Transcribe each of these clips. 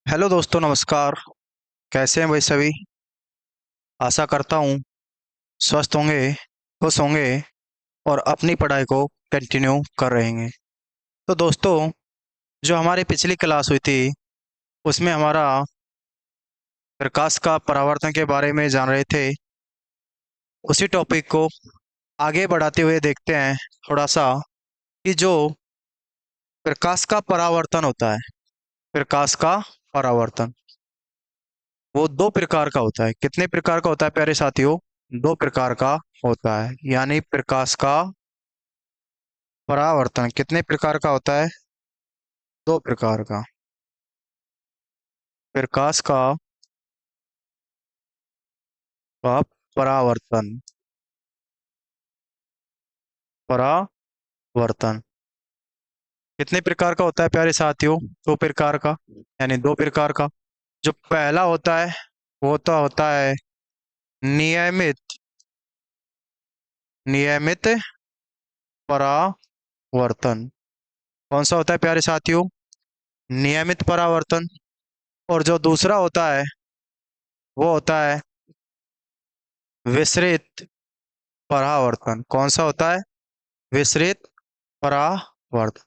Hello दोस्तों, नमस्कार। कैसे हैं भाई सभी? आशा करता हूँ स्वस्थ होंगे, खुश होंगे और अपनी पढ़ाई को कंटिन्यू कर रहेंगे। तो दोस्तों, जो हमारी पिछली क्लास हुई थी उसमें हमारा प्रकाश का परावर्तन के बारे में जान रहे थे। उसी टॉपिक को आगे बढ़ाते हुए देखते हैं थोड़ा सा कि जो प्रकाश का परावर्तन होता है, प्रकाश का परावर्तन वो दो प्रकार का होता है। कितने प्रकार का होता है प्यारे साथियों? दो प्रकार का होता है। यानी प्रकाश का परावर्तन कितने प्रकार का होता है? दो प्रकार का। प्रकाश का परावर्तन, परावर्तन कितने प्रकार का होता है प्यारे साथियों? दो प्रकार का, यानी दो प्रकार का। जो पहला होता है वो तो होता है नियमित, नियमित परावर्तन। कौन सा होता है प्यारे साथियों? नियमित परावर्तन। और जो दूसरा होता है वो होता है विसरित परावर्तन। कौन सा होता है? विसरित परावर्तन।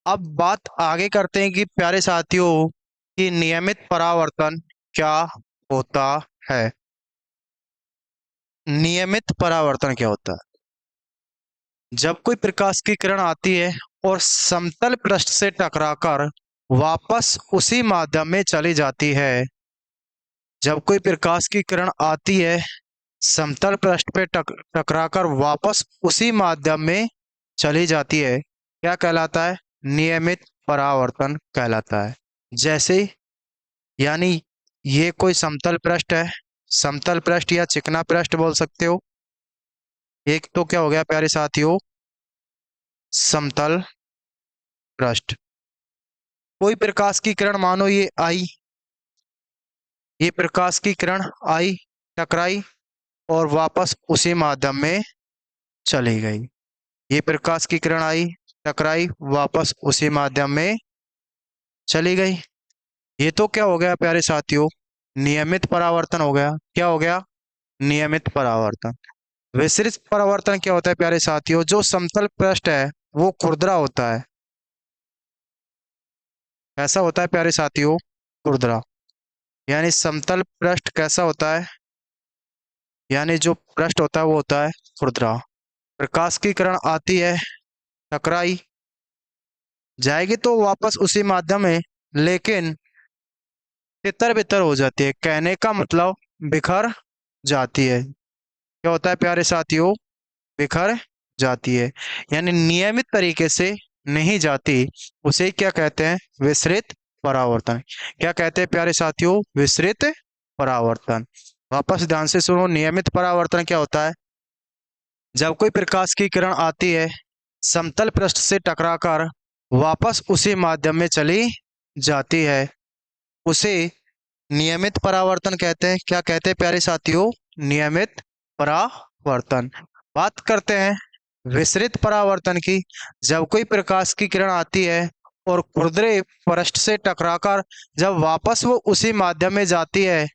अब बात आगे करते हैं कि प्यारे साथियों कि नियमित परावर्तन क्या होता है। नियमित परावर्तन क्या होता है? जब कोई प्रकाश की किरण आती है और समतल पृष्ठ से टकराकर वापस उसी माध्यम में चली जाती है। जब कोई प्रकाश की किरण आती है, समतल पृष्ठ पे टकराकर वापस उसी माध्यम में चली जाती है, क्या कहलाता है? नियमित परावर्तन कहलाता है। जैसे, यानी ये कोई समतल पृष्ठ है, समतल पृष्ठ या चिकना पृष्ठ बोल सकते हो। एक तो क्या हो गया प्यारे साथियों? समतल पृष्ठ। कोई प्रकाश की किरण मानो ये आई, ये प्रकाश की किरण आई, टकराई और वापस उसी माध्यम में चली गई। ये प्रकाश की किरण आई, टकराई, वापस उसी माध्यम में चली गई। ये तो क्या हो गया प्यारे साथियों? नियमित परावर्तन हो गया। क्या हो गया? नियमित परावर्तन। विसरित परावर्तन क्या होता है प्यारे साथियों? जो समतल पृष्ठ है वो खुरदरा होता है। कैसा होता है प्यारे साथियों? खुरदरा। यानी समतल पृष्ठ कैसा होता है? यानी जो पृष्ठ होता है वो होता है खुरदरा। प्रकाश की किरण आती है, टकराई, जाएगी तो वापस उसी माध्यम में, लेकिन तितर बितर हो जाती है। कहने का मतलब बिखर जाती है। क्या होता है प्यारे साथियों? बिखर जाती है। यानी नियमित तरीके से नहीं जाती। उसे क्या कहते हैं? विसरित परावर्तन। क्या कहते हैं प्यारे साथियों? विसरित परावर्तन। वापस ध्यान से सुनो, नियमित परावर्तन क्या होता है? जब कोई प्रकाश की किरण आती है, समतल पृष्ठ से टकराकर वापस उसी माध्यम में चली जाती है, उसे नियमित परावर्तन कहते हैं। क्या कहते हैं प्यारे साथियों? नियमित परावर्तन। बात करते हैं विसरित परावर्तन की। जब कोई प्रकाश की किरण आती है और खुरदरे पृष्ठ से टकराकर जब वापस वो उसी माध्यम में जाती है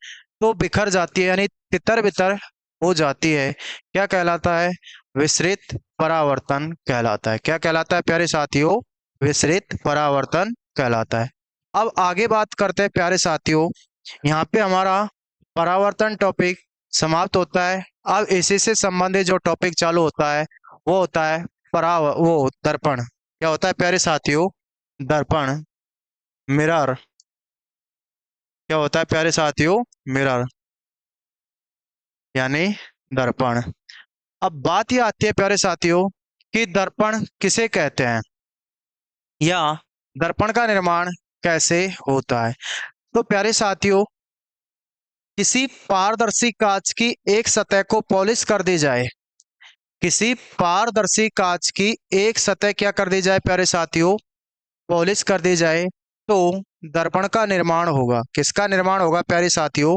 तो बिखर जाती है, यानी तितर बितर हो जाती है। क्या कहलाता है? विसरित परावर्तन कहलाता है। क्या कहलाता है प्यारे साथियों? विसरित परावर्तन कहलाता है। अब आगे बात करते हैं प्यारे साथियों। यहाँ पे हमारा परावर्तन टॉपिक समाप्त होता है। अब इसी से संबंधित जो टॉपिक चालू होता है वो होता है वो दर्पण। क्या होता है प्यारे साथियों? दर्पण, मिरर। क्या होता है प्यारे साथियों? मिरर, यानी दर्पण। अब बात ये आती है प्यारे साथियों कि दर्पण किसे कहते हैं या दर्पण का निर्माण कैसे होता है। तो प्यारे साथियों, किसी पारदर्शी कांच की एक सतह को पॉलिश कर दी जाए, किसी पारदर्शी कांच की एक सतह क्या कर दी जाए प्यारे साथियों? पॉलिश कर दी जाए, तो दर्पण का निर्माण होगा। किसका निर्माण होगा प्यारे साथियों?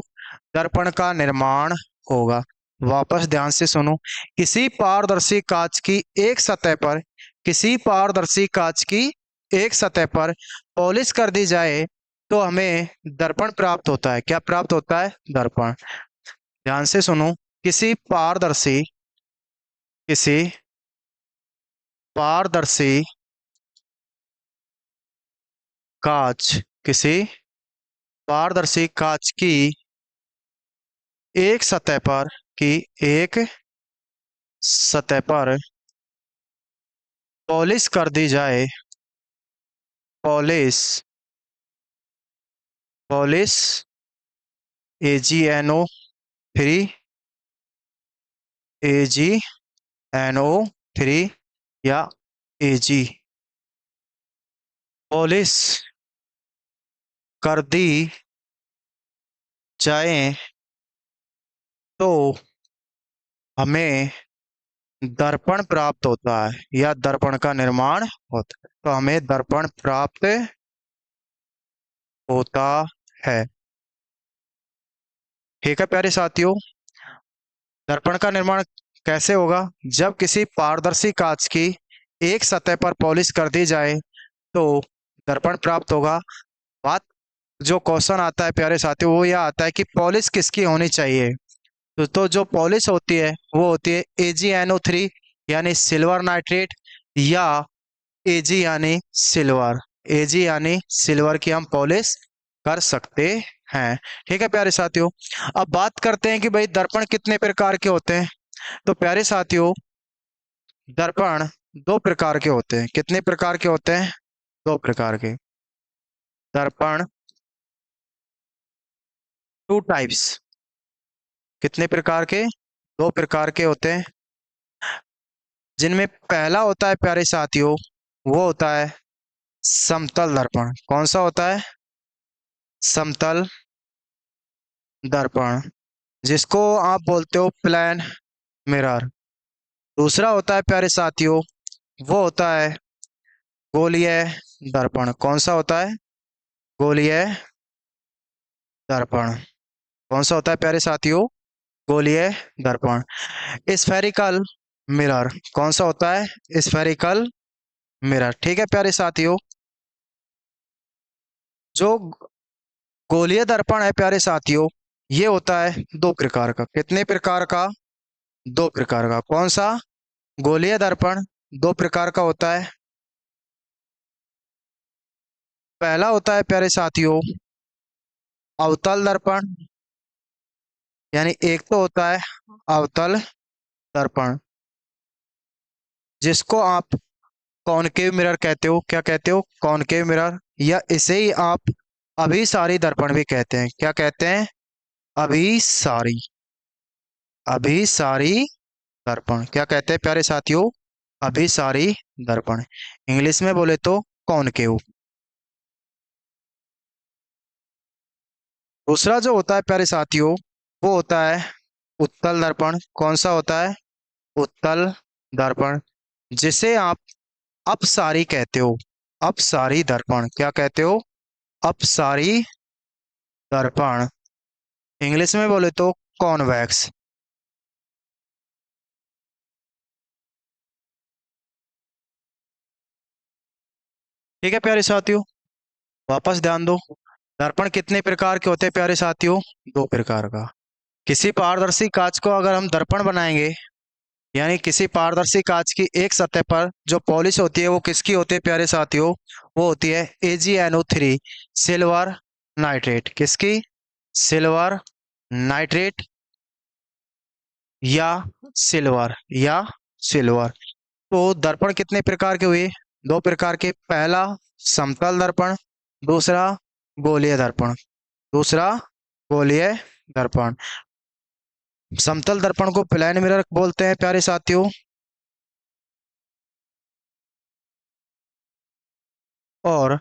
दर्पण का निर्माण होगा। वापस ध्यान से सुनो, किसी पारदर्शी कांच की एक सतह पर, किसी पारदर्शी कांच की एक सतह पर पॉलिश कर दी जाए तो हमें दर्पण प्राप्त होता है। क्या प्राप्त होता है? दर्पण। ध्यान से सुनो। किसी पारदर्शी किसी पारदर्शी कांच किसी पारदर्शी कांच की एक सतह पर की एक सतह पर पॉलिश कर दी जाए। पॉलिश पॉलिश AgNO3 AgNO3 या Ag पॉलिश कर दी जाए तो हमें दर्पण प्राप्त होता है या दर्पण का निर्माण होता है। तो हमें दर्पण प्राप्त होता है। ठीक है प्यारे साथियों। दर्पण का निर्माण कैसे होगा? जब किसी पारदर्शी कांच की एक सतह पर पॉलिश कर दी जाए तो दर्पण प्राप्त होगा। बात जो क्वेश्चन आता है प्यारे साथियों वो यह आता है कि पॉलिश किसकी होनी चाहिए। तो जो पॉलिश होती है वो होती है AgNO3 यानी सिल्वर नाइट्रेट या Ag यानी सिल्वर। Ag यानी सिल्वर की हम पॉलिश कर सकते हैं। ठीक है प्यारे साथियों। अब बात करते हैं कि भाई दर्पण कितने प्रकार के होते हैं। तो प्यारे साथियों दर्पण दो प्रकार के होते हैं। कितने प्रकार के होते हैं? दो प्रकार के। दर्पण टू टाइप्स। कितने प्रकार के? दो प्रकार के होते हैं। जिनमें पहला होता है प्यारे साथियों वो होता है समतल दर्पण। कौन सा होता है? समतल दर्पण, जिसको आप बोलते हो प्लेन मिरर। दूसरा होता है प्यारे साथियों वो होता है गोलीय दर्पण। कौन सा होता है? गोलीय दर्पण। कौन सा होता है प्यारे साथियों? गोलीय दर्पण। Spherical mirror. कौन सा होता है? Spherical mirror. ठीक है प्यारे साथियों। जो गोलीय दर्पण है प्यारे साथियों ये होता है दो प्रकार का। कितने प्रकार का? दो प्रकार का। कौन सा? गोलीय दर्पण दो प्रकार का होता है। पहला होता है प्यारे साथियों अवतल दर्पण। यानी एक तो होता है अवतल दर्पण जिसको आप कॉनकेव मिरर कहते हो। क्या कहते हो? Concave mirror. या इसे ही आप अभिसारी दर्पण भी कहते हैं। क्या कहते हैं? अभिसारी। अभिसारी दर्पण। क्या कहते हैं प्यारे साथियों? अभिसारी दर्पण। इंग्लिश में बोले तो कॉनकेव। दूसरा जो होता है प्यारे साथियों वो होता है उत्तल दर्पण। कौन सा होता है? उत्तल दर्पण जिसे आप अपसारी कहते हो। अपसारी दर्पण। क्या कहते हो? अपसारी दर्पण। इंग्लिश में बोले तो कॉन्वेक्स। ठीक है प्यारे साथियों। वापस ध्यान दो। दर्पण कितने प्रकार के होते हैं प्यारे साथियों? दो प्रकार का। किसी पारदर्शी कांच को अगर हम दर्पण बनाएंगे यानी किसी पारदर्शी कांच की एक सतह पर जो पॉलिश होती है वो किसकी होती है प्यारे साथियों? वो होती है AgNO3 सिल्वर नाइट्रेट। किसकी? सिल्वर नाइट्रेट या सिल्वर। तो दर्पण कितने प्रकार के हुए? दो प्रकार के। पहला समतल दर्पण, दूसरा गोलीय दर्पण। दूसरा गोलीय दर्पण। समतल दर्पण को प्लेन मिरर बोलते हैं प्यारे साथियों और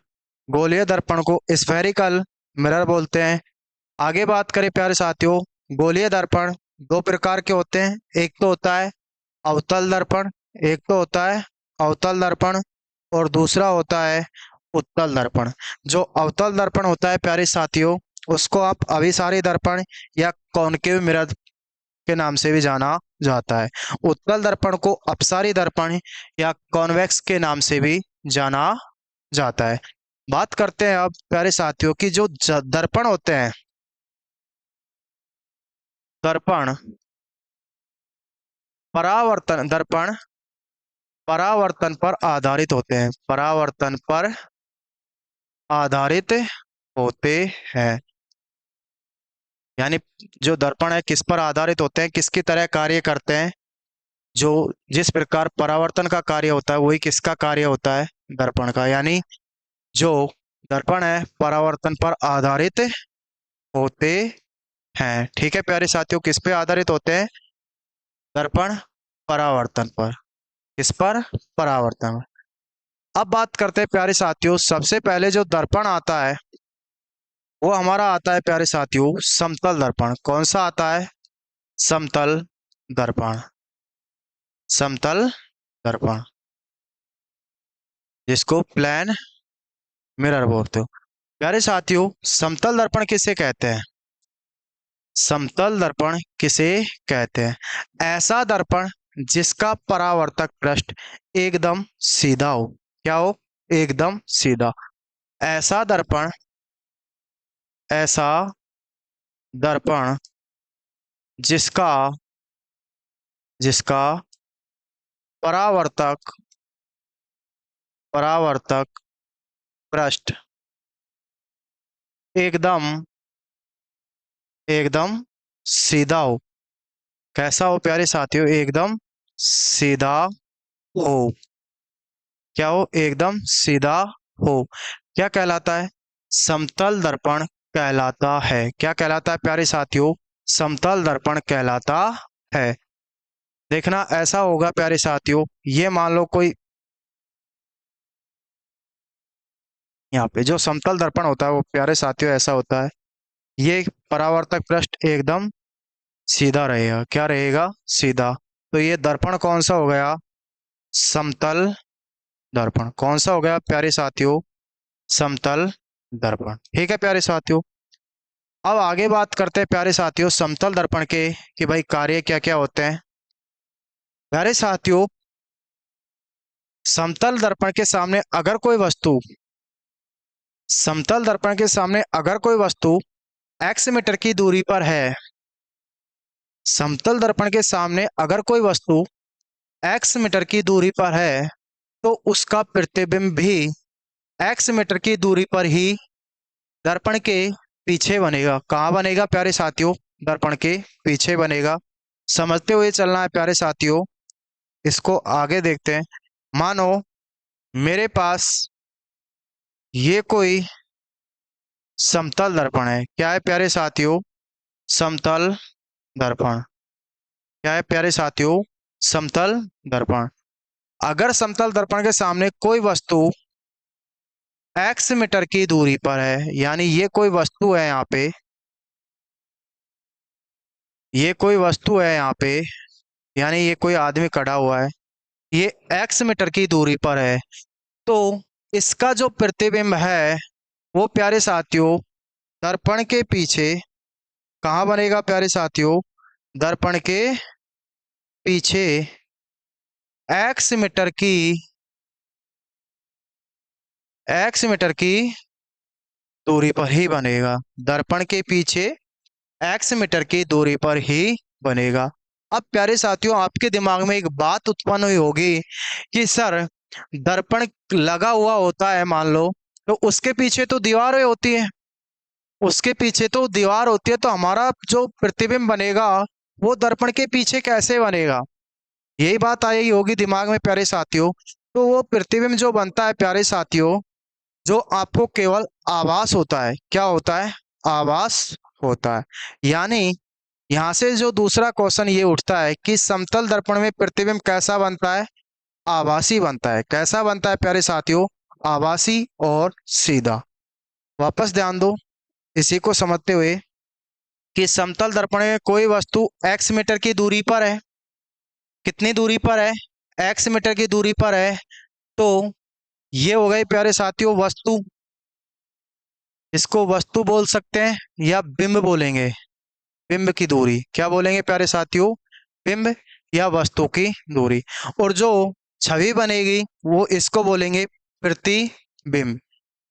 गोलीय दर्पण को स्फेरिकल मिरर बोलते हैं। आगे बात करें प्यारे साथियों गोलीय दर्पण दो प्रकार के होते हैं। एक तो होता है अवतल दर्पण। एक तो होता है अवतल दर्पण और दूसरा होता है उत्तल दर्पण। जो अवतल दर्पण होता है प्यारे साथियों उसको आप अभिसारी दर्पण या कॉनकेव मिरर के नाम से भी जाना जाता है। उत्तल दर्पण को अपसारी दर्पण या कॉन्वेक्स के नाम से भी जाना जाता है। बात करते हैं अब प्यारे साथियों की जो दर्पण होते हैं, दर्पण परावर्तन, दर्पण परावर्तन पर आधारित होते हैं, परावर्तन पर आधारित होते हैं। यानी जो दर्पण है किस पर आधारित होते हैं, किसकी तरह कार्य करते हैं, जो जिस प्रकार परावर्तन का कार्य होता है वही किसका कार्य होता है, दर्पण का। यानी जो दर्पण है परावर्तन पर आधारित होते हैं। ठीक है प्यारे साथियों, किस पे आधारित होते हैं, दर्पण परावर्तन पर। किस पर, परावर्तन। अब बात करते हैं प्यारे साथियों, सबसे पहले जो दर्पण आता है वो हमारा आता है प्यारे साथियों समतल दर्पण। कौन सा आता है, समतल दर्पण। समतल दर्पण, जिसको प्लेन मिरर बोलते हो। प्यारे साथियों समतल दर्पण किसे कहते हैं, समतल दर्पण किसे कहते हैं, ऐसा दर्पण जिसका परावर्तक पृष्ठ एकदम सीधा हो। क्या हो, एकदम सीधा। ऐसा दर्पण, ऐसा दर्पण जिसका जिसका परावर्तक परावर्तक पृष्ठ एकदम एकदम सीधा हो। कैसा हो प्यारे साथियों, एकदम सीधा हो। क्या हो, एकदम सीधा हो। क्या कहलाता है, समतल दर्पण कहलाता है। क्या कहलाता है प्यारे साथियों, समतल दर्पण कहलाता है। देखना ऐसा होगा प्यारे साथियों, ये मान लो कोई, यहाँ पे जो समतल दर्पण होता है वो प्यारे साथियों ऐसा होता है, ये परावर्तक पृष्ठ एकदम सीधा रहेगा। क्या रहेगा, सीधा। तो ये दर्पण कौन सा हो गया, समतल दर्पण। कौन सा हो गया प्यारे साथियों, समतल दर्पण। ठीक है प्यारे साथियों, अब आगे बात करते हैं प्यारे साथियों समतल दर्पण के, कि भाई कार्य क्या क्या होते हैं। प्यारे साथियों समतल दर्पण के सामने अगर कोई वस्तु, समतल दर्पण के सामने अगर कोई वस्तु x मीटर की दूरी पर है, समतल दर्पण के सामने अगर कोई वस्तु x मीटर की दूरी पर है, तो उसका प्रतिबिंब भी x मीटर की दूरी पर ही दर्पण के पीछे बनेगा। कहाँ बनेगा प्यारे साथियों, दर्पण के पीछे बनेगा। समझते हुए चलना है प्यारे साथियों, इसको आगे देखते हैं। मानो मेरे पास ये कोई समतल दर्पण है। क्या है प्यारे साथियों, समतल दर्पण। क्या है प्यारे साथियों, समतल दर्पण। अगर समतल दर्पण के सामने कोई वस्तु x मीटर की दूरी पर है, यानी ये कोई वस्तु है यहाँ पे, ये कोई वस्तु है यहाँ पे, यानी ये कोई आदमी खड़ा हुआ है, ये x मीटर की दूरी पर है, तो इसका जो प्रतिबिंब है वो प्यारे साथियों दर्पण के पीछे कहाँ बनेगा प्यारे साथियों, दर्पण के पीछे x मीटर की, x मीटर की दूरी पर ही बनेगा। दर्पण के पीछे x मीटर की दूरी पर ही बनेगा। अब प्यारे साथियों आपके दिमाग में एक बात उत्पन्न हुई होगी कि सर दर्पण लगा हुआ होता है मान लो, तो उसके पीछे तो दीवारें होती है, उसके पीछे तो दीवार होती है, तो हमारा जो प्रतिबिंब बनेगा वो दर्पण के पीछे कैसे बनेगा। यही बात आई होगी दिमाग में प्यारे साथियों। तो वो प्रतिबिंब जो बनता है प्यारे साथियों, जो आपको केवल आभास होता है। क्या होता है, आभास होता है। यानी यहां से जो दूसरा क्वेश्चन ये उठता है कि समतल दर्पण में प्रतिबिंब कैसा बनता है, आभासी बनता है। कैसा बनता है प्यारे साथियों, आभासी और सीधा। वापस ध्यान दो इसी को समझते हुए कि समतल दर्पण में कोई वस्तु x मीटर की दूरी पर है। कितनी दूरी पर है, x मीटर की दूरी पर है। तो ये हो गई प्यारे साथियों वस्तु, इसको वस्तु बोल सकते हैं या बिंब बोलेंगे। बिंब की दूरी क्या बोलेंगे प्यारे साथियों, बिंब या वस्तु की दूरी। और जो छवि बनेगी वो इसको बोलेंगे प्रतिबिंब।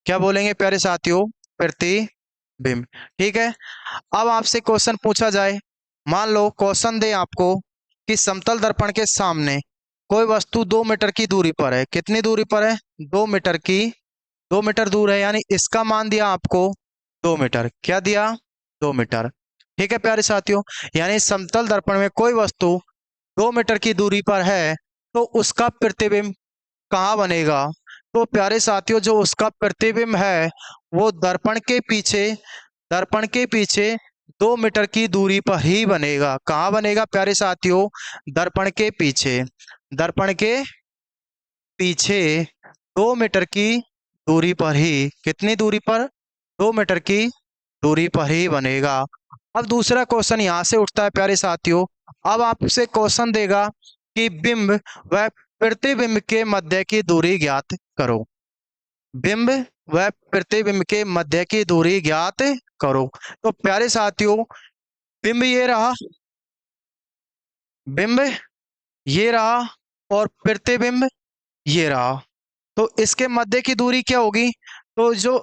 क्या बोलेंगे प्यारे साथियों? प्रतिबिंब। ठीक है। अब आपसे क्वेश्चन पूछा जाए, मान लो क्वेश्चन दे आपको कि समतल दर्पण के सामने कोई वस्तु 2 मीटर की दूरी पर है। कितनी दूरी पर है? 2 मीटर की, 2 मीटर दूर है, यानी इसका मान दिया आपको 2 मीटर। क्या दिया? 2 मीटर। ठीक है प्यारे साथियों, यानी समतल दर्पण में कोई वस्तु 2 मीटर की दूरी पर है तो उसका प्रतिबिंब कहाँ बनेगा? तो प्यारे साथियों, जो उसका प्रतिबिंब है वो दर्पण के पीछे 2 मीटर की दूरी पर ही बनेगा। कहाँ बनेगा प्यारे साथियों? दर्पण के पीछे। दर्पण के पीछे 2 मीटर की दूरी पर ही। कितनी दूरी पर? 2 मीटर की दूरी पर ही बनेगा। अब दूसरा क्वेश्चन यहां से उठता है प्यारे साथियों। अब आपसे क्वेश्चन देगा कि बिंब व प्रतिबिंब के मध्य की दूरी ज्ञात करो। बिंब व प्रतिबिंब के मध्य की दूरी ज्ञात करो। तो प्यारे साथियों, बिंब ये रहा, बिंब ये रहा, और प्रतिबिंब ये रहा। तो इसके मध्य की दूरी क्या होगी? तो जो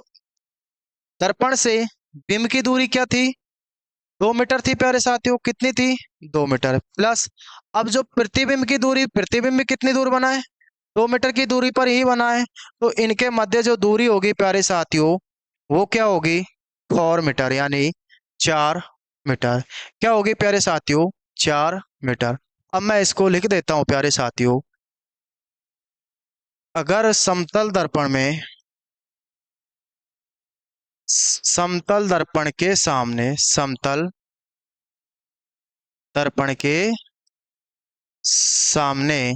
दर्पण से बिंब की दूरी क्या थी? 2 मीटर थी प्यारे साथियों। कितनी थी? 2 मीटर प्लस, अब जो प्रतिबिंब की दूरी, प्रतिबिंब कितनी दूर बना है? 2 मीटर की दूरी पर ही बना है। तो इनके मध्य जो दूरी होगी प्यारे साथियों, वो क्या होगी? 4 मीटर, यानी 4 मीटर। क्या होगी प्यारे साथियों? 4 मीटर। अब मैं इसको लिख देता हूं प्यारे साथियों। अगर समतल दर्पण में, समतल दर्पण के सामने, समतल दर्पण के सामने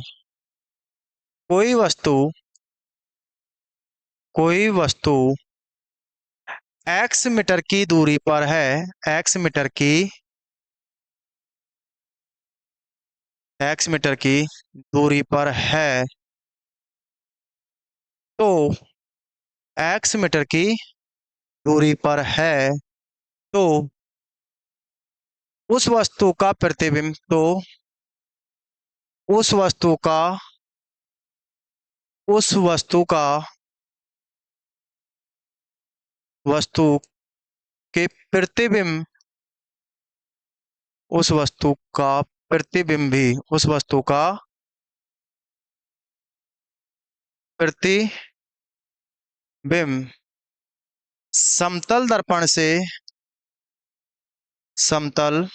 कोई वस्तु, कोई वस्तु x मीटर की दूरी पर है, x मीटर की, x मीटर की दूरी पर है, तो x मीटर की दूरी पर है तो उस वस्तु का प्रतिबिंब, तो उस वस्तु का, उस वस्तु का, वस्तु के प्रतिबिंब, उस वस्तु का प्रतिबिंब भी, उस वस्तु का प्रतिबिंब समतल दर्पण से, समतल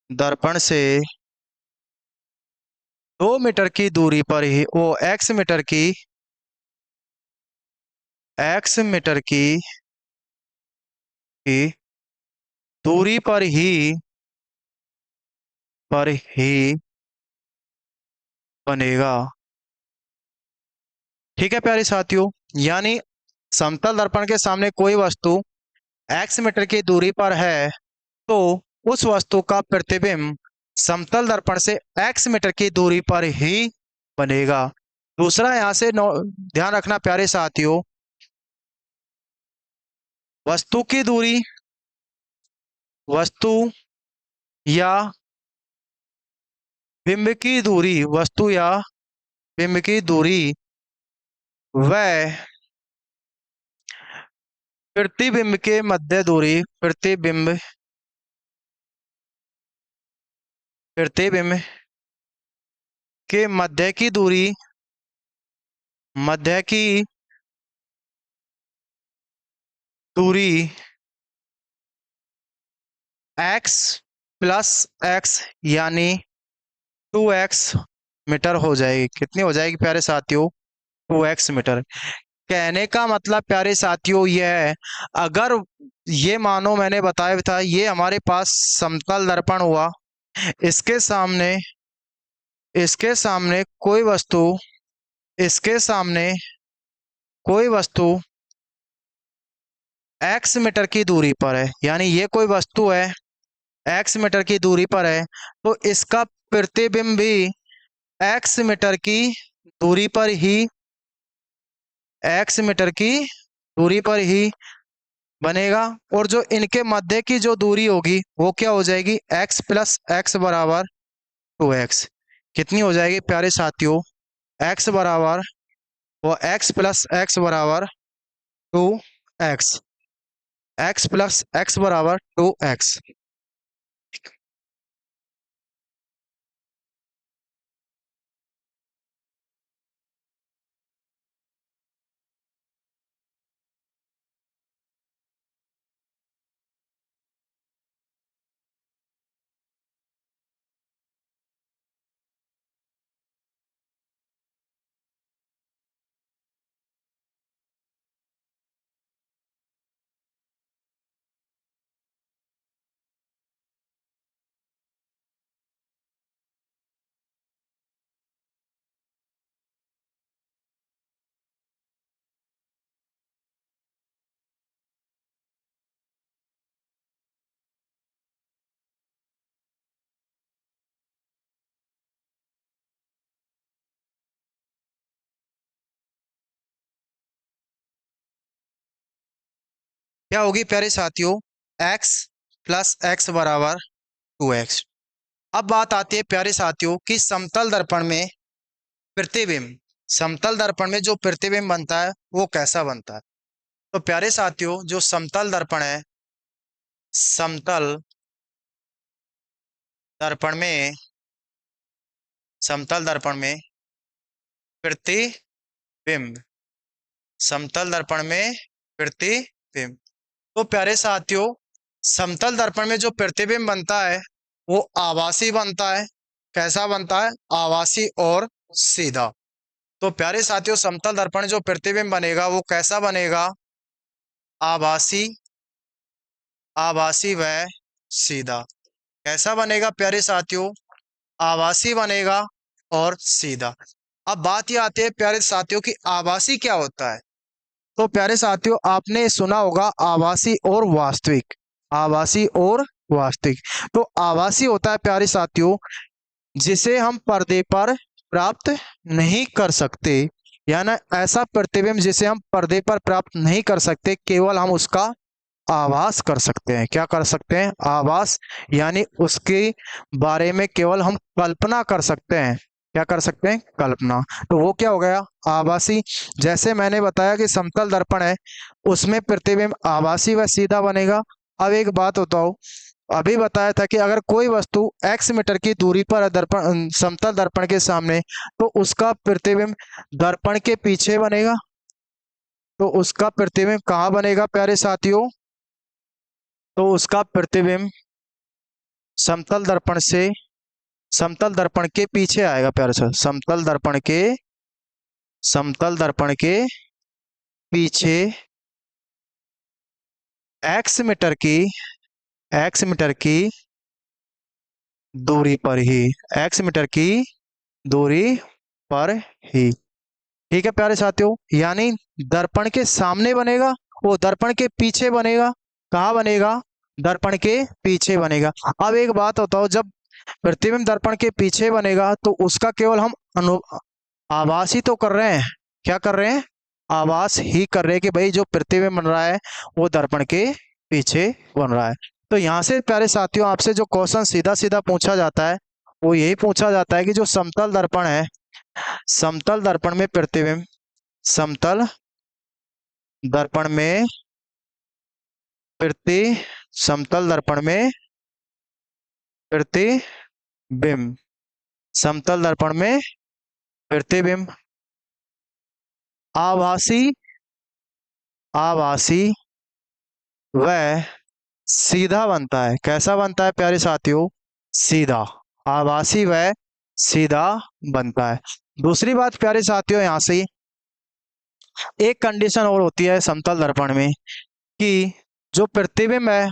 दर्पण से 2 मीटर की दूरी पर ही, वो x मीटर की दूरी पर ही बनेगा। ठीक है प्यारे साथियों, यानी समतल दर्पण के सामने कोई वस्तु x मीटर की दूरी पर है तो उस वस्तु का प्रतिबिंब समतल दर्पण से x मीटर की दूरी पर ही बनेगा। दूसरा यहां से ध्यान रखना प्यारे साथियों, वस्तु की दूरी, वस्तु या बिंब की दूरी, वस्तु या बिंब की दूरी व प्रतिबिंब के मध्य दूरी, प्रतिबिंब के मध्य की दूरी, मध्य की दूरी x प्लस x, यानी 2x मीटर हो जाएगी। कितनी हो जाएगी प्यारे साथियों? 2x metre. कहने का मतलब प्यारे साथियों यह है, अगर ये मानो मैंने बताया था, ये हमारे पास समतल दर्पण हुआ, इसके सामने, इसके सामने कोई वस्तु, इसके सामने कोई वस्तु x मीटर की दूरी पर है, यानी ये कोई वस्तु है x मीटर की दूरी पर है, तो इसका प्रतिबिंब भी x मीटर की दूरी पर ही, x मीटर की दूरी पर ही बनेगा। और जो इनके मध्य की जो दूरी होगी वो क्या हो जाएगी? x प्लस एक्स बराबर 2x। कितनी हो जाएगी प्यारे साथियों? x बराबर, वो x प्लस एक्स बराबर 2x, x प्लस x बराबर 2x। क्या होगी प्यारे साथियों, x प्लस x बराबर 2x। अब बात आती है प्यारे साथियों कि समतल दर्पण में प्रतिबिंब, समतल दर्पण में जो प्रतिबिंब बनता है वो कैसा बनता है। तो प्यारे साथियों, जो समतल दर्पण है, समतल दर्पण में, समतल दर्पण में प्रतिबिंब, समतल दर्पण में प्रतिबिंब। तो प्यारे साथियों, समतल दर्पण में जो प्रतिबिंब बनता है वो आभासी बनता है। कैसा बनता है? आभासी और सीधा। तो प्यारे साथियों, समतल दर्पण में जो प्रतिबिंब बनेगा वो कैसा बनेगा? आभासी, आभासी व सीधा। कैसा बनेगा प्यारे साथियों? आभासी बनेगा और सीधा। अब बात ये आती है प्यारे साथियों कि आभासी क्या होता है। तो प्यारे साथियों, आपने सुना होगा आभासी और वास्तविक, आभासी और वास्तविक। तो आभासी होता है प्यारे साथियों जिसे हम पर्दे पर प्राप्त नहीं कर सकते, यानी ऐसा प्रतिबिंब जिसे हम पर्दे पर प्राप्त नहीं कर सकते, केवल हम उसका आभास कर सकते हैं। क्या कर सकते हैं? आभास, यानी उसके बारे में केवल हम कल्पना कर सकते हैं। क्या कर सकते हैं? कल्पना। तो वो क्या हो गया? आभासी। जैसे मैंने बताया कि समतल दर्पण है, उसमें प्रतिबिंब आभासी व सीधा बनेगा। अब एक बात बताओ, अभी बताया था कि अगर कोई वस्तु x मीटर की दूरी पर है दर्पण, समतल दर्पण के सामने, तो उसका प्रतिबिंब दर्पण के पीछे बनेगा। तो उसका प्रतिबिंब कहाँ बनेगा प्यारे साथियों? तो उसका प्रतिबिंब समतल दर्पण से, समतल दर्पण के पीछे आएगा प्यारे साथ। समतल दर्पण के, समतल दर्पण के पीछे x मीटर की, x मीटर की दूरी पर ही, x मीटर की दूरी पर ही। ठीक है प्यारे साथियों, यानी दर्पण के सामने बनेगा, वो दर्पण के पीछे बनेगा। कहाँ बनेगा? दर्पण के पीछे बनेगा। अब एक बात बताओ, जब प्रतिबिंब दर्पण के पीछे बनेगा तो उसका केवल हम आभास ही तो कर रहे हैं। क्या कर रहे हैं? आभास ही कर रहे हैं कि भाई जो प्रतिबिंब बन रहा है वो दर्पण के पीछे बन रहा है। तो यहाँ से प्यारे साथियों, आपसे जो क्वेश्चन सीधा सीधा पूछा जाता है वो यही पूछा जाता है कि जो समतल दर्पण है, समतल दर्पण में प्रतिबिंब, समतल दर्पण में प्रति, समतल दर्पण में प्रतिबिंब, समतल दर्पण में प्रतिबिंब आभासी, आभासी व सीधा बनता है। कैसा बनता है प्यारे साथियों? सीधा। आभासी व सीधा बनता है। दूसरी बात प्यारे साथियों, यहां से एक कंडीशन और होती है समतल दर्पण में कि जो प्रतिबिंब है,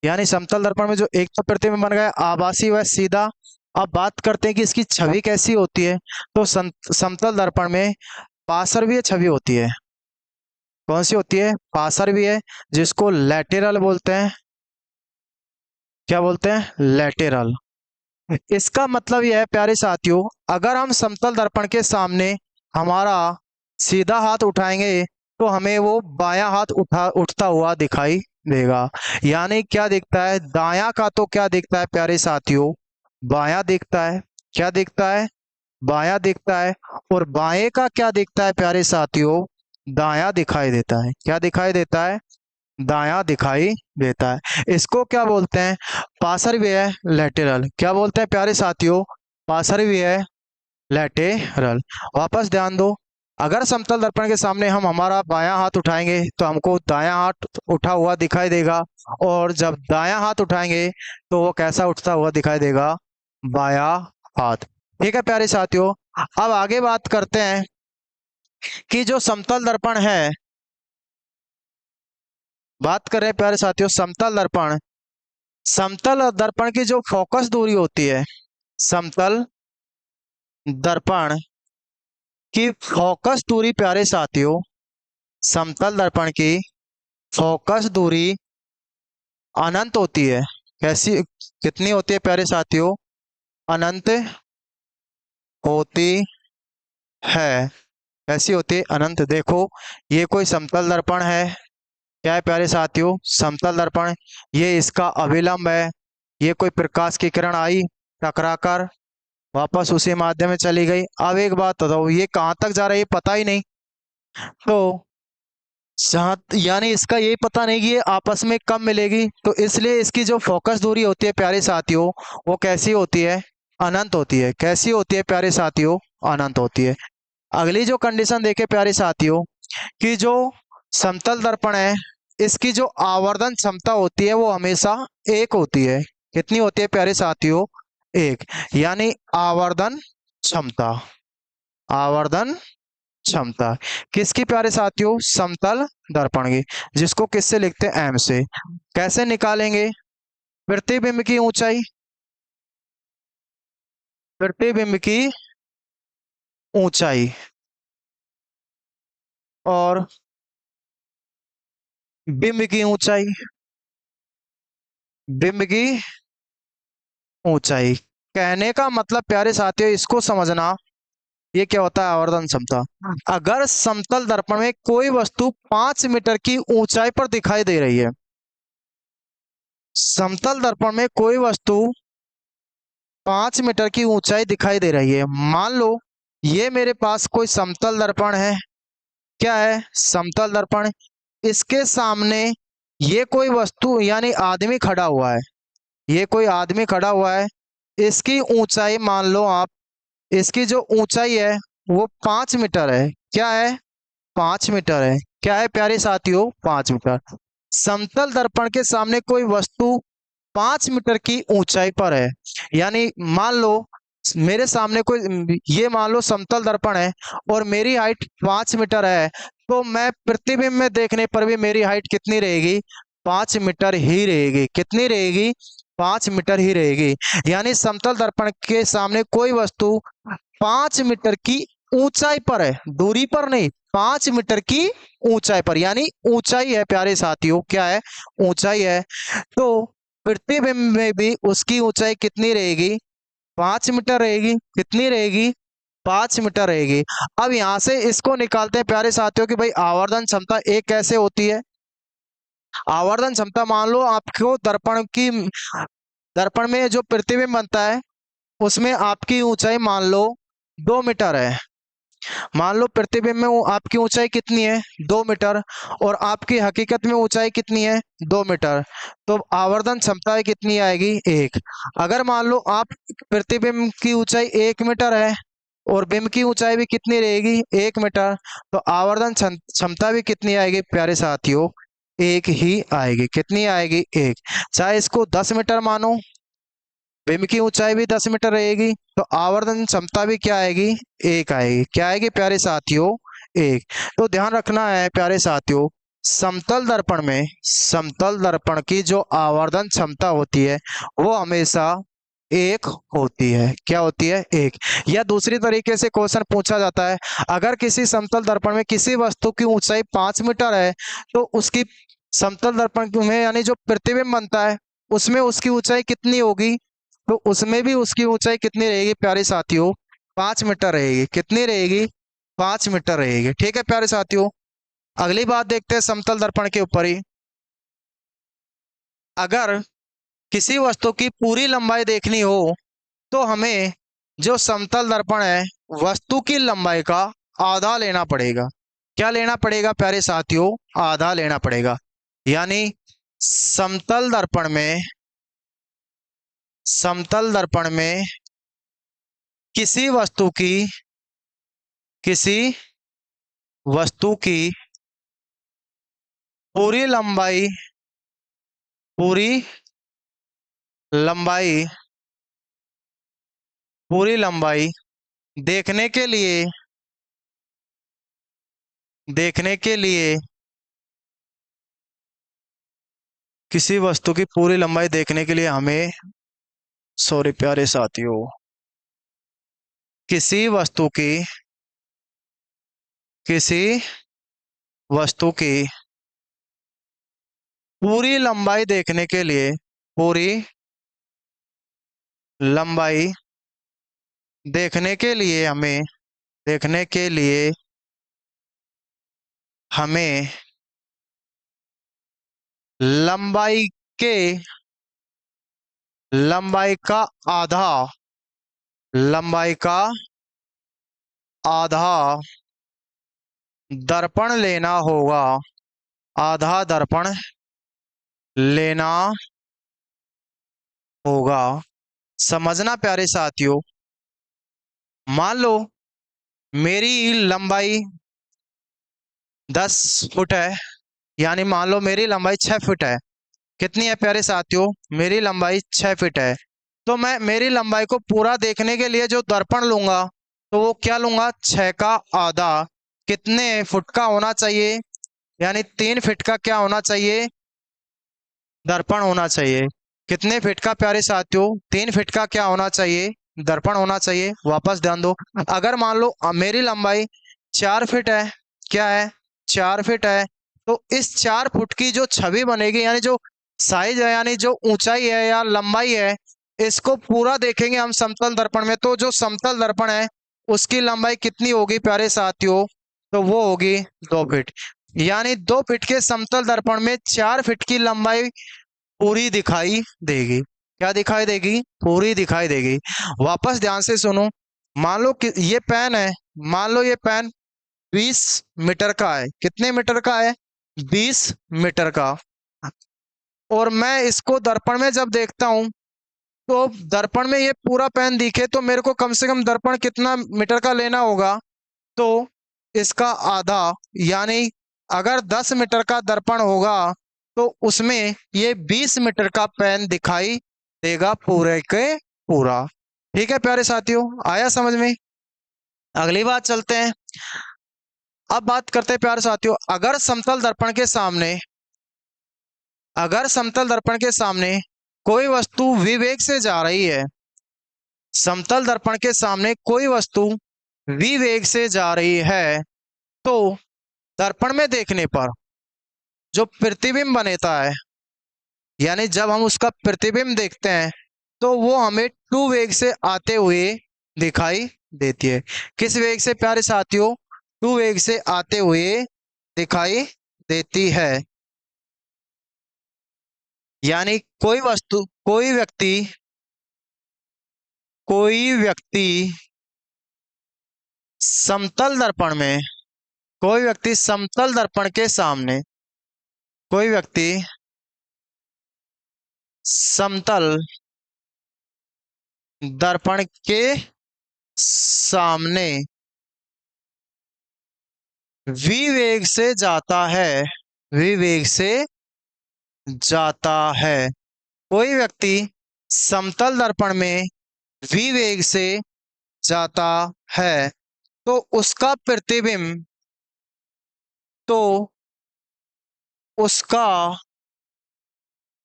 यानी समतल दर्पण में जो एक तो प्रतिबिंब बन गया आभासी व सीधा। अब बात करते हैं कि इसकी छवि कैसी होती है। तो समतल दर्पण में पार्श्वीय छवि होती है। कौन सी होती है? पार्श्वीय, जिसको लैटेरल बोलते हैं। क्या बोलते हैं? लैटेरल। इसका मतलब यह है प्यारे साथियों, अगर हम समतल दर्पण के सामने हमारा सीधा हाथ उठाएंगे तो हमें वो बायां हाथ उठता हुआ दिखाई देगा। यानी क्या दिखता है? दायां का तो क्या दिखता है प्यारे साथियों? बायां दिखता है। क्या दिखता है? बायां दिखता है। और बाएं का क्या दिखता है प्यारे साथियों? दायां दिखाई देता है। क्या दिखाई देता है? दायां दिखाई देता है। इसको क्या बोलते हैं? पार्श्वीय लैटेरल। क्या बोलते हैं प्यारे साथियों? पार्श्वीय लैटेरल। वापस ध्यान दो, अगर समतल दर्पण के सामने हम हमारा बायां हाथ उठाएंगे तो हमको दायां हाथ उठा हुआ दिखाई देगा, और जब दायां हाथ उठाएंगे तो वो कैसा उठता हुआ दिखाई देगा? बायां हाथ। ठीक है प्यारे साथियों, अब आगे बात करते हैं कि जो समतल दर्पण है, बात कर रहे हैं प्यारे साथियों समतल दर्पण। समतल दर्पण की जो फोकस दूरी होती है, समतल दर्पण की फोकस दूरी प्यारे साथियों, समतल दर्पण की फोकस दूरी अनंत होती है। कैसी, कितनी होती है प्यारे साथियों? अनंत होती है। कैसी होती है? अनंत। देखो, ये कोई समतल दर्पण है। क्या है प्यारे साथियों? समतल दर्पण। ये इसका अभिलंब है। ये कोई प्रकाश की किरण आई, टकराकर वापस उसी माध्यम में चली गई। अब एक बात बताओ, ये कहाँ तक जा रहा है ये पता ही नहीं, तो यानी इसका यही पता नहीं कि ये आपस में कब मिलेगी, तो इसलिए इसकी जो फोकस दूरी होती है प्यारे साथियों, वो कैसी होती है? अनंत होती है। कैसी होती है प्यारे साथियों? अनंत होती है। अगली जो कंडीशन देखे प्यारे साथियों, कि जो समतल दर्पण है, इसकी जो आवर्धन क्षमता होती है वो हमेशा एक होती है। कितनी होती है प्यारे साथियों? एक। यानी आवर्धन क्षमता, आवर्धन क्षमता किसकी प्यारे साथियों? समतल दर्पण की। जिसको किससे लिखते हैं? एम से। कैसे निकालेंगे? प्रतिबिंब की ऊंचाई, प्रतिबिंब की ऊंचाई और बिंब की ऊंचाई, बिंब की ऊंचाई। कहने का मतलब प्यारे साथियों, इसको समझना, ये क्या होता है? आवर्धन क्षमता। अगर समतल दर्पण में कोई वस्तु 5 मीटर की ऊंचाई पर दिखाई दे रही है, समतल दर्पण में कोई वस्तु 5 मीटर की ऊंचाई दिखाई दे रही है, मान लो ये मेरे पास कोई समतल दर्पण है। क्या है? समतल दर्पण। इसके सामने ये कोई वस्तु यानी आदमी खड़ा हुआ है, ये कोई आदमी खड़ा हुआ है। इसकी ऊंचाई मान लो आप, इसकी जो ऊंचाई है वो 5 मीटर है। क्या है? 5 मीटर है। क्या है प्यारे साथियों? 5 मीटर। समतल दर्पण के सामने कोई वस्तु 5 मीटर की ऊंचाई पर है, यानी मान लो मेरे सामने कोई, ये मान लो समतल दर्पण है और मेरी हाइट 5 मीटर है, तो मैं प्रतिबिंब में देखने पर भी मेरी हाइट कितनी रहेगी? 5 मीटर ही रहेगी। कितनी रहेगी? 5 मीटर ही रहेगी। यानी समतल दर्पण के सामने कोई वस्तु 5 मीटर की ऊंचाई पर है, दूरी पर नहीं, 5 मीटर की ऊंचाई पर, यानी ऊंचाई है प्यारे साथियों। क्या है? ऊंचाई है। तो प्रतिबिंब में भी उसकी ऊंचाई कितनी रहेगी? 5 मीटर रहेगी। कितनी रहेगी? 5 मीटर रहेगी। अब यहां से इसको निकालते हैं प्यारे साथियों कि भाई आवर्धन क्षमता एक कैसे होती है। आवर्धन क्षमता, मान लो आपको दर्पण की, दर्पण में जो प्रतिबिंब बनता है उसमें आपकी ऊंचाई मान लो 2 मीटर है। मान लो प्रतिबिंब में आपकी ऊंचाई कितनी है? 2 मीटर। और आपकी हकीकत में ऊंचाई कितनी है? 2 मीटर। तो आवर्धन क्षमता कितनी आएगी? एक। अगर मान लो आप प्रतिबिंब की ऊंचाई 1 मीटर है और बिंब की ऊंचाई भी कितनी रहेगी? 1 मीटर। तो आवर्धन क्षमता भी कितनी आएगी प्यारे साथियों? एक ही आएगी। कितनी आएगी? एक। चाहे इसको 10 मीटर मानो, बिंब की ऊंचाई भी 10 मीटर रहेगी, तो आवर्धन क्षमता भी क्या आएगी? एक आएगी। क्या आएगी प्यारे साथियों? एक। तो ध्यान रखना है प्यारे साथियों, समतल दर्पण में, समतल दर्पण की जो आवर्धन क्षमता होती है वो हमेशा एक होती है। क्या होती है? एक। या दूसरी तरीके से क्वेश्चन पूछा जाता है, अगर किसी समतल दर्पण में किसी वस्तु की ऊंचाई 5 मीटर है, तो उसकी समतल दर्पण में यानी जो प्रतिबिंब बनता है उसमें उसकी ऊंचाई कितनी होगी? तो उसमें भी उसकी ऊंचाई कितनी रहेगी प्यारे साथियों? 5 मीटर रहेगी। कितनी रहेगी? 5 मीटर रहेगी। ठीक है प्यारे साथियों, अगली बात देखते हैं समतल दर्पण के ऊपर ही। अगर किसी वस्तु की पूरी लंबाई देखनी हो तो हमें जो समतल दर्पण है वस्तु की लंबाई का आधा लेना पड़ेगा। क्या लेना पड़ेगा प्यारे साथियों? आधा लेना पड़ेगा। यानी समतल दर्पण में, समतल दर्पण में किसी वस्तु की, किसी वस्तु की पूरी लंबाई, पूरी लंबाई, पूरी लंबाई देखने के लिए, देखने के लिए किसी वस्तु की पूरी लंबाई देखने के लिए हमें, सॉरी प्यारे साथियों, किसी वस्तु की, किसी वस्तु की पूरी लंबाई देखने के लिए, पूरी लंबाई देखने के लिए हमें, देखने के लिए हमें लंबाई के, लंबाई का आधा, लंबाई का आधा दर्पण लेना होगा, आधा दर्पण लेना होगा। समझना प्यारे साथियों, मान लो मेरी लंबाई 10 फुट है, यानी मान लो मेरी लंबाई 6 फुट है। कितनी है प्यारे साथियों? मेरी लंबाई 6 फुट है। तो मैं मेरी लंबाई को पूरा देखने के लिए जो दर्पण लूंगा, तो वो क्या लूंगा? 6 का आधा। कितने फुट का होना चाहिए? यानी 3 फुट का क्या होना चाहिए? दर्पण होना चाहिए। कितने फीट का प्यारे साथियों? 3 फीट का क्या होना चाहिए? दर्पण होना चाहिए। वापस ध्यान दो, अगर मान लो मेरी लंबाई 4 फीट है, क्या है? 4 फीट है। तो इस 4 फुट की जो छवि बनेगी, यानी जो साइज है, यानी जो ऊंचाई है या लंबाई है, इसको पूरा देखेंगे हम समतल दर्पण में। तो जो समतल दर्पण है उसकी लंबाई कितनी होगी प्यारे साथियों? तो वो होगी 2 फीट। यानी 2 फीट के समतल दर्पण में 4 फीट की लंबाई पूरी दिखाई देगी। क्या दिखाई देगी? पूरी दिखाई देगी। वापस ध्यान से सुनो, मान लो कि ये पेन है, मान लो ये पेन 20 मीटर का है। कितने मीटर का है? 20 मीटर का। और मैं इसको दर्पण में जब देखता हूं, तो दर्पण में ये पूरा पेन दिखे तो मेरे को कम से कम दर्पण कितना मीटर का लेना होगा? तो इसका आधा, यानी अगर 10 मीटर का दर्पण होगा तो उसमें ये 20 मीटर का पेन दिखाई देगा पूरे के पूरा। ठीक है प्यारे साथियों, आया समझ में? अगली बात चलते हैं। अब बात करते हैं प्यारे साथियों, अगर समतल दर्पण के सामने, अगर समतल दर्पण के सामने कोई वस्तु विवेक से जा रही है, समतल दर्पण के सामने कोई वस्तु विवेक से जा रही है, तो दर्पण में देखने पर जो प्रतिबिंब बनता है, यानी जब हम उसका प्रतिबिंब देखते हैं, तो वो हमें टू वेग से आते हुए दिखाई देती है। किस वेग से प्यारे साथियों? टू वेग से आते हुए दिखाई देती है। यानी कोई वस्तु, कोई व्यक्ति, कोई व्यक्ति समतल दर्पण में, कोई व्यक्ति समतल दर्पण के सामने, कोई व्यक्ति समतल दर्पण के सामने विवेक से जाता है, विवेक से जाता है। कोई व्यक्ति समतल दर्पण में विवेक से जाता है, तो उसका प्रतिबिंब, तो उसका,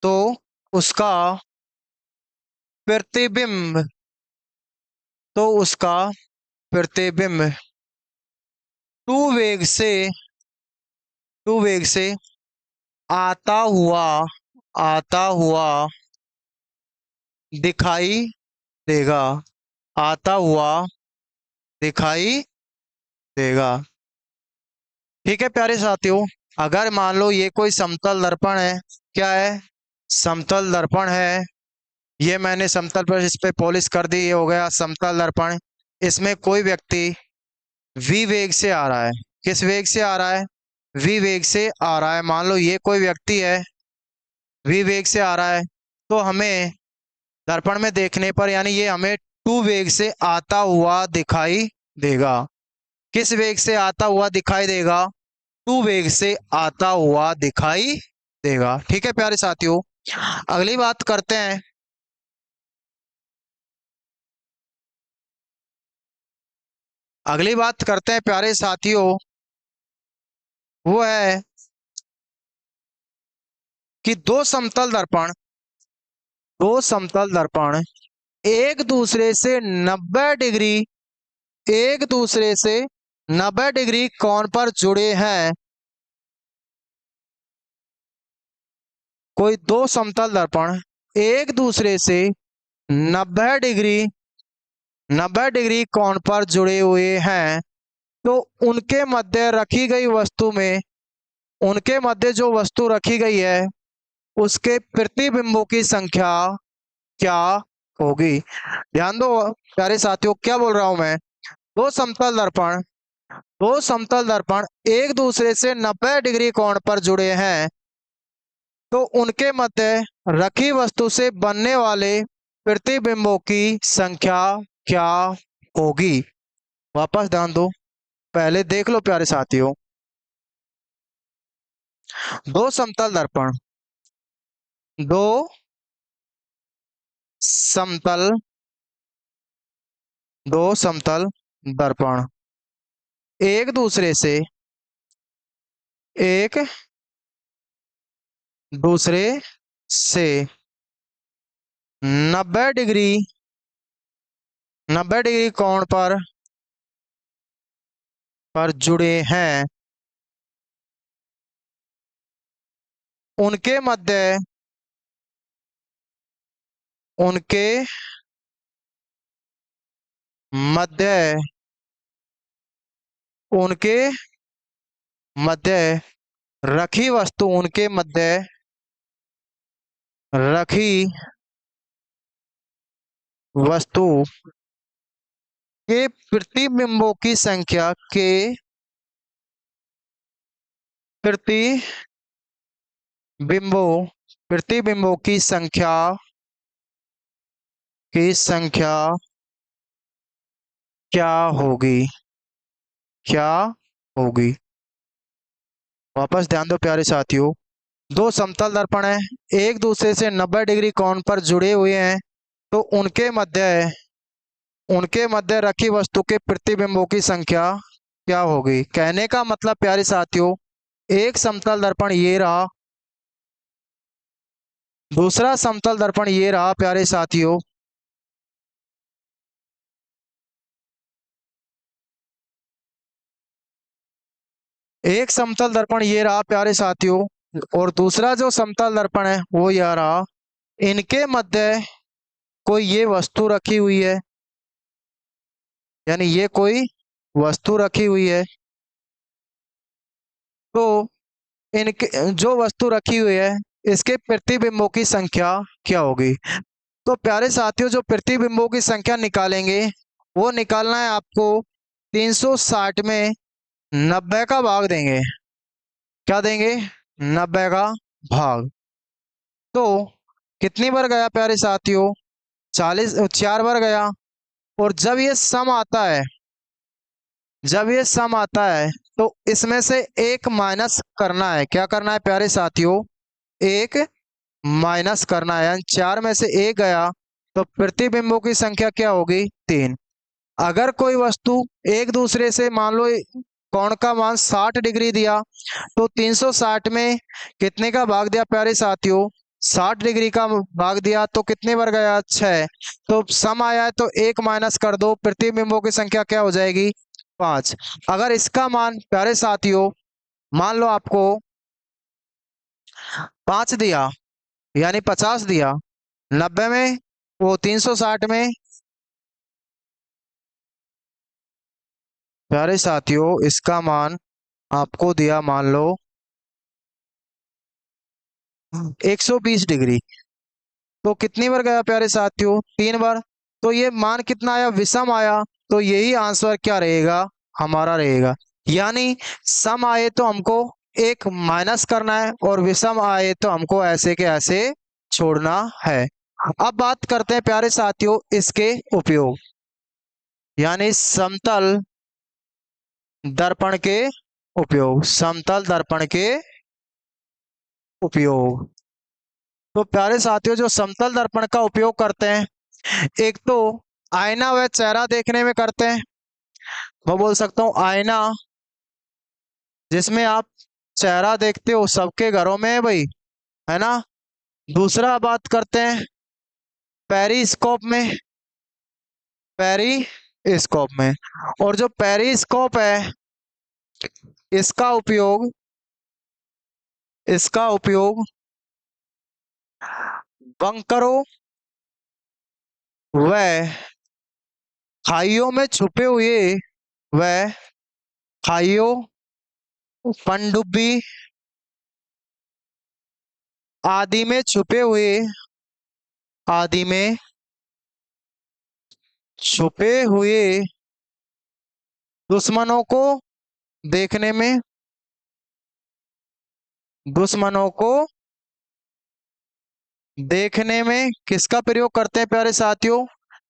तो उसका प्रतिबिंब, तो उसका प्रतिबिंब टू वेग से, टू वेग से आता हुआ, आता हुआ दिखाई देगा, आता हुआ दिखाई देगा। ठीक है प्यारे साथियों, अगर मान लो ये कोई समतल दर्पण है, क्या है? समतल दर्पण है। ये मैंने समतल पर इस पे पॉलिश कर दी, ये हो गया समतल दर्पण। इसमें कोई व्यक्ति विवेक से आ रहा है, किस वेग से आ रहा है? v वेग से आ रहा है। मान लो ये कोई व्यक्ति है, v वेग से आ रहा है, तो हमें दर्पण में देखने पर यानी ये हमें 2 वेग से आता हुआ दिखाई देगा। किस वेग से आता हुआ दिखाई देगा? 2 वेग से आता हुआ दिखाई देगा। ठीक है प्यारे साथियों, अगली बात करते हैं। अगली बात करते हैं प्यारे साथियों, वो है कि दो समतल दर्पण एक दूसरे से 90 डिग्री एक दूसरे से 90 डिग्री कोण पर जुड़े हैं। कोई दो समतल दर्पण एक दूसरे से 90 डिग्री 90 डिग्री कोण पर जुड़े हुए हैं, तो उनके मध्य रखी गई वस्तु में उनके मध्य जो वस्तु रखी गई है उसके प्रतिबिंबों की संख्या क्या होगी? ध्यान दो प्यारे साथियों, क्या बोल रहा हूं मैं। दो समतल दर्पण दो समतल दर्पण एक दूसरे से 90 डिग्री कोण पर जुड़े हैं, तो उनके मध्य रखी वस्तु से बनने वाले प्रतिबिंबों की संख्या क्या होगी? वापस ध्यान दो, पहले देख लो प्यारे साथियों। दो समतल दर्पण दो समतल दो समतल दर्पण एक दूसरे से 90 डिग्री 90 डिग्री कोण पर जुड़े हैं। उनके मध्य उनके मध्य उनके मध्य रखी वस्तु उनके मध्य रखी वस्तु के प्रतिबिंबों की संख्या के प्रतिबिंबों की संख्या क्या होगी? क्या होगी? वापस ध्यान दो प्यारे साथियों, दो समतल दर्पण है, एक दूसरे से 90 डिग्री कोण पर जुड़े हुए हैं, तो उनके मध्य रखी वस्तु के प्रतिबिंबों की संख्या क्या होगी? कहने का मतलब प्यारे साथियों, एक समतल दर्पण ये रहा, दूसरा समतल दर्पण ये रहा प्यारे साथियों। एक समतल दर्पण ये रहा प्यारे साथियों, और दूसरा जो समतल दर्पण है वो यह रहा। इनके मध्य कोई ये वस्तु रखी हुई है, यानी ये कोई वस्तु रखी हुई है, तो इनके जो वस्तु रखी हुई है इसके प्रतिबिंबों की संख्या क्या होगी? तो प्यारे साथियों, जो प्रतिबिंबों की संख्या निकालेंगे वो निकालना है आपको 360 में 90 का भाग देंगे। क्या देंगे? 90 का भाग। तो कितनी बार गया प्यारे साथियों? 4 बार गया। और जब ये सम आता है तो इसमें से एक माइनस करना है। क्या करना है प्यारे साथियों? एक माइनस करना है, यानी 4 में से एक गया तो प्रतिबिंबों की संख्या क्या होगी? 3। अगर कोई वस्तु एक दूसरे से मान लो कोण का मान 60 डिग्री दिया, तो 360 में कितने का भाग दिया प्यारे साथियों? 60 डिग्री का भाग दिया, तो कितने बार गया? 6। तो सम आया है तो एक माइनस कर दो, प्रतिबिंबों की संख्या क्या हो जाएगी? 5। अगर इसका मान प्यारे साथियों मान लो आपको 5 दिया, यानी 50 दिया, 90 में वो 360 में प्यारे साथियों इसका मान आपको दिया मान लो 120 डिग्री, तो कितनी बार गया प्यारे साथियों? 3 बार। तो ये मान कितना आया? विषम आया। तो यही आंसर क्या रहेगा? हमारा रहेगा। यानी सम आए तो हमको एक माइनस करना है और विषम आए तो हमको ऐसे के ऐसे छोड़ना है। अब बात करते हैं प्यारे साथियों इसके उपयोग, यानी समतल दर्पण के उपयोग, समतल दर्पण के उपयोग। तो प्यारे साथियों जो समतल दर्पण का उपयोग करते हैं, एक तो आईना व चेहरा देखने में करते हैं, मैं बोल सकता हूं आईना जिसमें आप चेहरा देखते हो, सबके घरों में है भाई, है ना। दूसरा बात करते हैं पेरिस्कोप में, पेरिस्कोप में। और जो पेरिस्कोप है इसका उपयोग, इसका उपयोग बंकरों व खाइयों में छुपे हुए, व खाइयों, पनडुब्बी आदि में छुपे हुए, आदि में छुपे हुए दुश्मनों को देखने में, दुश्मनों को देखने में किसका प्रयोग करते हैं प्यारे साथियों,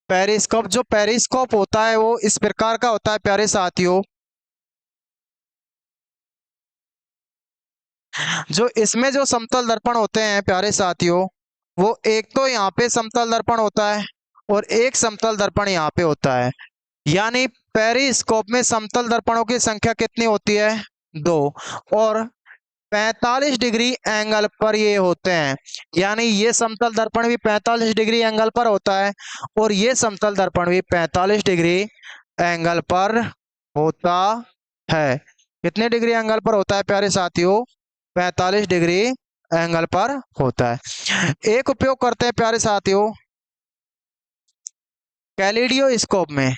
पेरिस्कोप। जो पेरिस्कोप होता है वो इस प्रकार का होता है प्यारे साथियों, जो इसमें जो समतल दर्पण होते हैं प्यारे साथियों, वो एक तो यहाँ पे समतल दर्पण होता है और एक समतल दर्पण यहाँ पे होता है। यानी पेरिस्कोप में समतल दर्पणों की संख्या कितनी होती है, 2, और 45 डिग्री एंगल पर ये होते हैं। यानी ये समतल दर्पण भी 45 डिग्री एंगल पर होता है और ये समतल दर्पण भी 45 डिग्री एंगल पर होता है। कितने डिग्री एंगल पर होता है प्यारे साथियों, 45 डिग्री एंगल पर होता है। एक उपयोग करते हैं प्यारे साथियों कैलिडियोस्कोप में,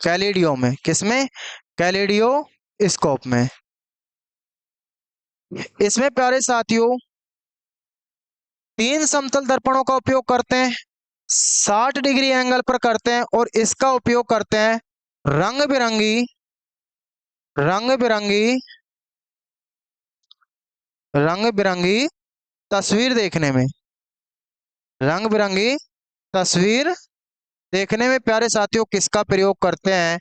कैलिडियो में, किसमें, कैलिडियोस्कोप में। इसमें प्यारे साथियों 3 समतल दर्पणों का उपयोग करते हैं, 60 डिग्री एंगल पर करते हैं और इसका उपयोग करते हैं रंग बिरंगी, रंग बिरंगी, रंग बिरंगी तस्वीर देखने में, रंग बिरंगी तस्वीर देखने में प्यारे साथियों किसका प्रयोग करते हैं,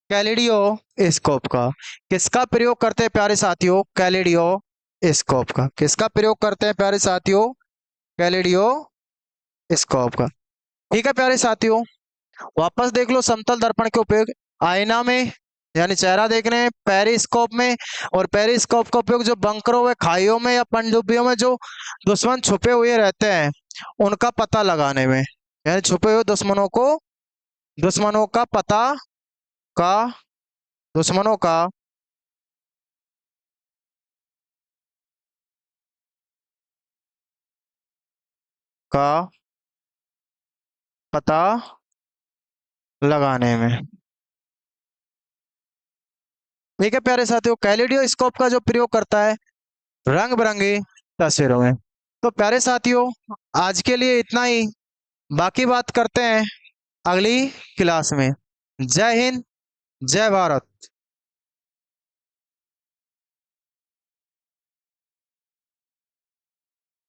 कैलिडियोस्कोप का। किसका प्रयोग करते हैं प्यारे साथियों, कैलिडियोस्कोप का। किसका प्रयोग करते हैं प्यारे साथियों, कैलिडियोस्कोप का। ठीक है प्यारे साथियों, वापस देख लो समतल दर्पण के उपयोग आईना में यानी चेहरा देखने में, पेरिस्कोप में, और पेरिस्कोप का उपयोग जो बंकरों व खाइयों में या पनडुब्बियों में जो दुश्मन छुपे हुए रहते हैं उनका पता लगाने में, यानी छुपे हुए दुश्मनों को, दुश्मनों का पता का, दुश्मनों का पता लगाने में। ठीक है प्यारे साथियों, कैलिडियोस्कोप का जो प्रयोग करता है रंग बिरंगी तस्वीरों में। तो प्यारे साथियों आज के लिए इतना ही, बाकी बात करते हैं अगली क्लास में। जय हिंद, जय भारत।